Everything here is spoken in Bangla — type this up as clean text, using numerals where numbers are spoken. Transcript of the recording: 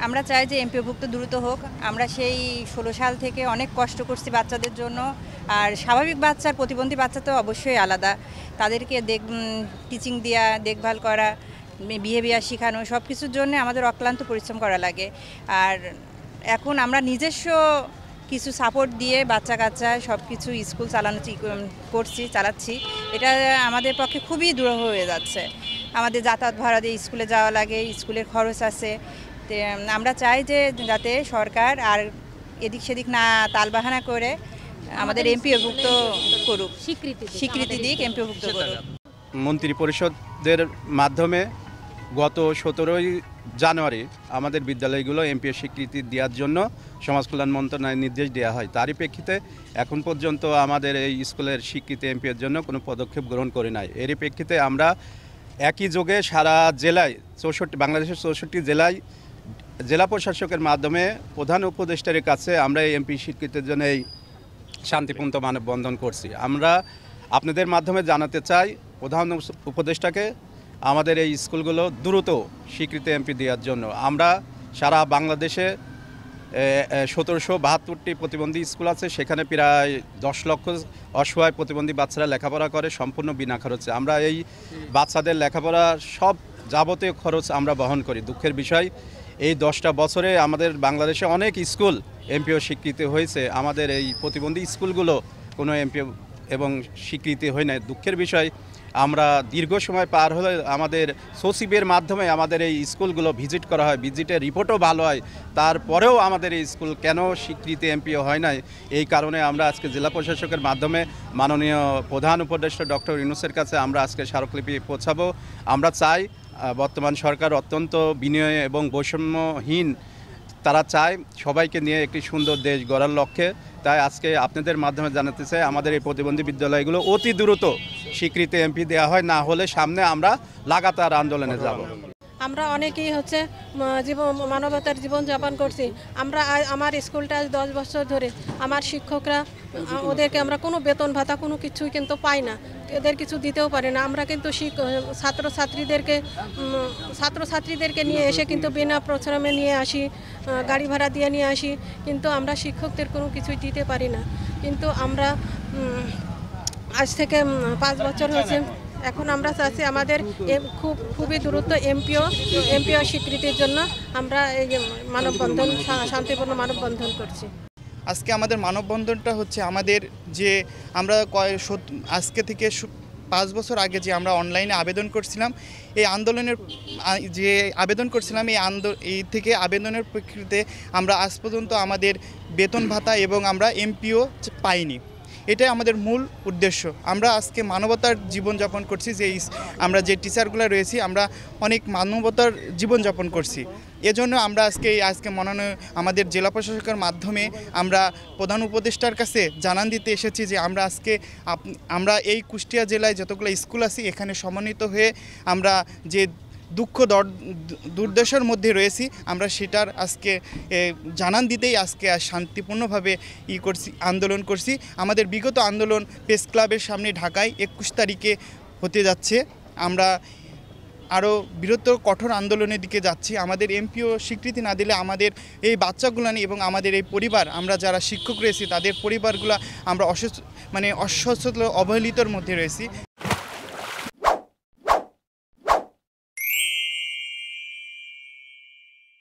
আমরা চাই যে এমপিওভুক্ত দ্রুত হোক। আমরা সেই 16 সাল থেকে অনেক কষ্ট করছি বাচ্চাদের জন্য। আর স্বাভাবিক বাচ্চার প্রতিবন্ধী বাচ্চা তো অবশ্যই আলাদা। তাদেরকে টিচিং দেওয়া, দেখভাল করা, বিহেভিয়ার শেখানো, সব কিছুর জন্য আমাদের অক্লান্ত পরিশ্রম করা লাগে। আর এখন আমরা নিজস্ব কিছু সাপোর্ট দিয়ে বাচ্চা কাচ্চা সব কিছু স্কুল চালাচ্ছি। এটা আমাদের পক্ষে খুবই দুরূহ হয়ে যাচ্ছে। আমাদের যাতায়াত ভাড়া দিয়ে স্কুলে যাওয়া লাগে, স্কুলের খরচ আছে। আমরা চাই যে যাতে সরকার আর এদিক সেদিক না তালবাহানা করে আমাদের এমপিওভুক্ত করুক, স্বীকৃতি দিক, এমপিওভুক্ত করুক। মন্ত্রী পরিষদের মাধ্যমে গত 17 জানুয়ারি আমাদের বিদ্যালয়গুলো এমপিও স্বীকৃতি দেওয়ার জন্য সমাজ কল্যাণ মন্ত্রণালয়ের নির্দেশ দেওয়া হয়। তারই প্রেক্ষিতে এখন পর্যন্ত আমাদের এই স্কুলের স্বীকৃতি এমপিওর জন্য কোনো পদক্ষেপ গ্রহণ করে নাই। এরই প্রেক্ষিতে আমরা একই যোগে সারা জেলায় বাংলাদেশের 64 জেলায় জেলা প্রশাসকের মাধ্যমে প্রধান উপদেষ্টার কাছে আমরা এই এমপি স্বীকৃতির জন্য এই শান্তিপূর্ণ মানববন্ধন করছি। আমরা আপনাদের মাধ্যমে জানাতে চাই প্রধান উপদেষ্টাকে আমাদের এই স্কুলগুলো দ্রুত স্বীকৃতি এমপি দেওয়ার জন্য। আমরা সারা বাংলাদেশে 1772টি প্রতিবন্ধী স্কুল আছে, সেখানে প্রায় 10 লক্ষ অসহায় প্রতিবন্ধী বাচ্চারা লেখাপড়া করে সম্পূর্ণ বিনা খরচে। আমরা এই বাচ্চাদের লেখাপড়া সব যাবতীয় খরচ আমরা বহন করি। দুঃখের বিষয়, এই 10টা বছরে আমাদের বাংলাদেশে অনেক স্কুল এমপিও স্বীকৃতি হয়েছে, আমাদের এই প্রতিবন্ধী স্কুলগুলো কোনো এমপিও এবং স্বীকৃতি হয় না। দুঃখের বিষয়, আমরা দীর্ঘ সময় পার হলে আমাদের সচিবের মাধ্যমে আমাদের এই স্কুলগুলো ভিজিট করা হয়, ভিজিটের রিপোর্টও ভালো হয়, তারপরেও আমাদের এই স্কুল কেন স্বীকৃতি এমপিও হয় নাই, এই কারণে আমরা আজকে জেলা প্রশাসকের মাধ্যমে মাননীয় প্রধান উপদেষ্টা ডক্টর ইউনূসের কাছে আমরা আজকে স্মারকলিপি পৌঁছাবো। আমরা চাই বর্তমান সরকার অত্যন্ত বিনয়ী এবং বৈষম্যহীন, তারা চায় সবাইকে নিয়ে একটি সুন্দর দেশ গড়ার লক্ষ্যে। তাই আজকে আপনাদের মাধ্যমে জানাতে চাই আমাদের এই প্রতিবন্ধী বিদ্যালয়গুলো অতি দ্রুত স্বীকৃতি এমপি দেওয়া হয়, না হলে সামনে আমরা লাগাতার আন্দোলনে যাব। আমরা অনেকেই মানবতার জীবনযাপন করছি। আমার স্কুলটা 10 বছর ধরে আমার শিক্ষকরা ওদেরকে আমরা কোনো বেতন ভাতা কোনো কিছুই কিন্তু পাই না, এদের কিছু দিতেও পারে না। আমরা কিন্তু ছাত্রছাত্রীদেরকে নিয়ে এসে কিন্তু বিনা পরিশ্রমে নিয়ে আসি, গাড়ি ভাড়া দিয়ে নিয়ে আসি, কিন্তু আমরা শিক্ষকদের কোনো কিছুই দিতে পারি না। কিন্তু আমরা আজ থেকে 5 বছর হয়েছে, এখন আমরা চাচ্ছি আমাদের খুবই দ্রুত এমপিও স্বীকৃতির জন্য আমরা এই মানববন্ধন, শান্তিপূর্ণ মানববন্ধন করছি। আজকে আমাদের মানববন্ধনটা হচ্ছে আমাদের যে আমরা আজকে থেকে 5 বছর আগে যে আমরা অনলাইনে আবেদন করছিলাম, এই আন্দোলনের যে আবেদন করছিলাম এই থেকে আবেদনের প্রেক্ষিতে আমরা আজ পর্যন্ত আমাদের বেতন ভাতা এবং আমরা এমপিও পাইনি। এটাই আমাদের মূল উদ্দেশ্য। আমরা আজকে মানবতার জীবনযাপন করছি, যে আমরা যে টিচারগুলো রয়েছি আমরা অনেক মানবতার জীবনযাপন করছি। এজন্য আমরা আজকে মাননীয় আমাদের জেলা প্রশাসকের মাধ্যমে আমরা প্রধান উপদেষ্টার কাছে জানান দিতে এসেছি যে আমরা এই কুষ্টিয়া জেলায় যতগুলো স্কুল আছে এখানে সমন্বিত হয়ে আমরা যে দুঃখ দুর্দশার মধ্যে রয়েছি আমরা সেটার আজকে জানান দিতেই আজকে শান্তিপূর্ণভাবে আন্দোলন করছি। আমাদের বিগত আন্দোলন প্রেস ক্লাবের সামনে ঢাকায় 21 তারিখে হতে যাচ্ছে। আমরা আরও বৃহত্তর কঠোর আন্দোলনের দিকে যাচ্ছি। আমাদের এমপিও স্বীকৃতি না দিলে আমাদের এই বাচ্চাগুলো এবং আমাদের এই পরিবার, আমরা যারা শিক্ষক রয়েছি তাদের পরিবারগুলো আমরা অসচ্ছল অবহেলিতর মধ্যে রয়েছি।